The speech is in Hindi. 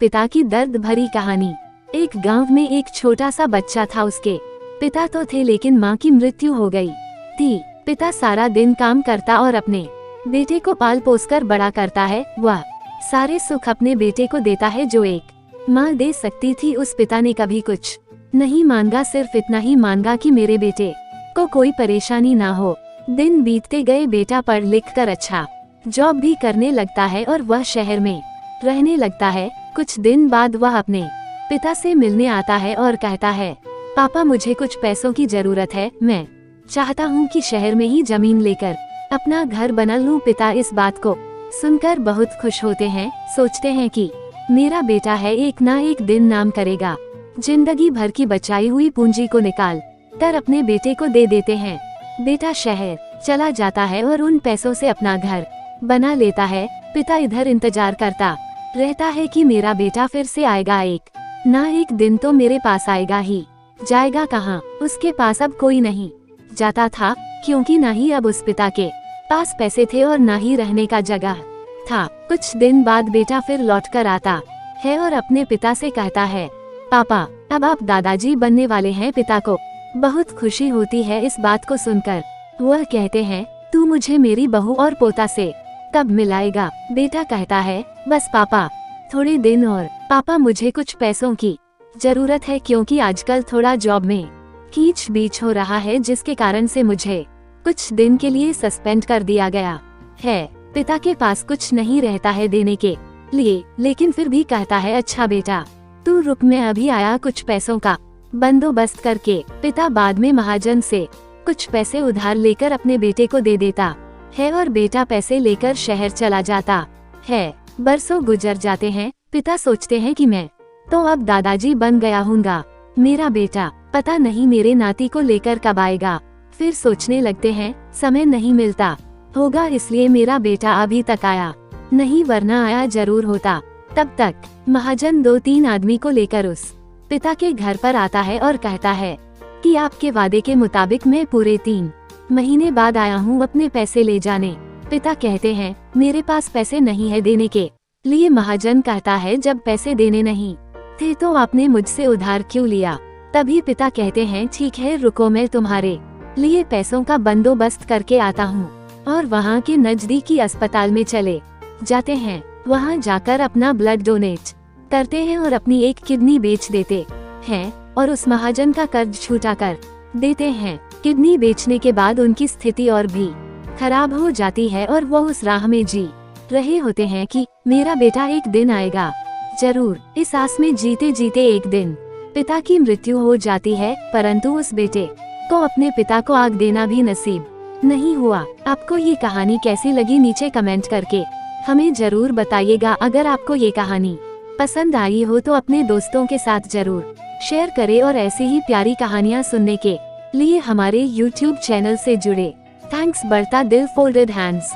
पिता की दर्द भरी कहानी। एक गांव में एक छोटा सा बच्चा था। उसके पिता तो थे लेकिन माँ की मृत्यु हो गई थी। पिता सारा दिन काम करता और अपने बेटे को पाल पोस कर बड़ा करता है। वह सारे सुख अपने बेटे को देता है जो एक माँ दे सकती थी। उस पिता ने कभी कुछ नहीं मांगा, सिर्फ इतना ही मांगा कि मेरे बेटे को कोई परेशानी ना हो। दिन बीतते गए, बेटा पढ़ लिख कर अच्छा जॉब भी करने लगता है और वह शहर में रहने लगता है। कुछ दिन बाद वह अपने पिता से मिलने आता है और कहता है, पापा मुझे कुछ पैसों की जरूरत है। मैं चाहता हूँ कि शहर में ही जमीन लेकर अपना घर बना लूँ। पिता इस बात को सुनकर बहुत खुश होते हैं। सोचते हैं कि मेरा बेटा है, एक ना एक दिन नाम करेगा। जिंदगी भर की बचाई हुई पूंजी को निकाल कर अपने बेटे को दे देते हैं। बेटा शहर चला जाता है और उन पैसों से अपना घर बना लेता है। पिता इधर इंतजार करता रहता है कि मेरा बेटा फिर से आएगा, एक ना एक दिन तो मेरे पास आएगा ही। जाएगा कहाँ? उसके पास अब कोई नहीं जाता था, क्योंकि ना ही अब उस पिता के पास पैसे थे और ना ही रहने का जगह था। कुछ दिन बाद बेटा फिर लौट कर आता है और अपने पिता से कहता है, पापा अब आप दादाजी बनने वाले हैं। पिता को बहुत खुशी होती है इस बात को सुनकर। वह कहते हैं, तू मुझे मेरी बहू और पोता से कब मिलाएगा? बेटा कहता है, बस पापा थोड़े दिन और। पापा मुझे कुछ पैसों की जरूरत है, क्योंकि आजकल थोड़ा जॉब में खींच बीच हो रहा है, जिसके कारण से मुझे कुछ दिन के लिए सस्पेंड कर दिया गया है। पिता के पास कुछ नहीं रहता है देने के लिए, लेकिन फिर भी कहता है, अच्छा बेटा तू रुक, मैं अभी आया कुछ पैसों का बंदोबस्त करके। पिता बाद में महाजन से कुछ पैसे उधार लेकर अपने बेटे को दे देता है और बेटा पैसे लेकर शहर चला जाता है। बरसों गुजर जाते हैं। पिता सोचते हैं कि मैं तो अब दादाजी बन गया हूँगा, मेरा बेटा पता नहीं मेरे नाती को लेकर कब आएगा। फिर सोचने लगते हैं, समय नहीं मिलता होगा इसलिए मेरा बेटा अभी तक आया नहीं, वरना आया जरूर होता। तब तक महाजन 2-3 आदमी को लेकर उस पिता के घर पर आता है और कहता है कि आपके वादे के मुताबिक मैं पूरे 3 महीने बाद आया हूँ अपने पैसे ले जाने। पिता कहते हैं, मेरे पास पैसे नहीं है देने के लिए। महाजन कहता है, जब पैसे देने नहीं थे तो आपने मुझसे उधार क्यों लिया? तभी पिता कहते हैं, ठीक है रुको, मैं तुम्हारे लिए पैसों का बंदोबस्त करके आता हूँ। और वहाँ के नजदीकी अस्पताल में चले जाते हैं। वहाँ जाकर अपना ब्लड डोनेट करते हैं और अपनी एक किडनी बेच देते हैं और उस महाजन का कर्ज छूटा कर देते हैं। किडनी बेचने के बाद उनकी स्थिति और भी खराब हो जाती है और वो उस राह में जी रहे होते हैं कि मेरा बेटा एक दिन आएगा जरूर। इस आस में जीते जीते एक दिन पिता की मृत्यु हो जाती है, परंतु उस बेटे को अपने पिता को आग देना भी नसीब नहीं हुआ। आपको ये कहानी कैसी लगी नीचे कमेंट करके हमें जरूर बताइएगा। अगर आपको ये कहानी पसंद आई हो तो अपने दोस्तों के साथ जरूर शेयर करें और ऐसी ही प्यारी कहानियाँ सुनने के लिए हमारे YouTube चैनल से जुड़े। थैंक्स। बढ़ता दिल, फोल्डेड हैंड्स।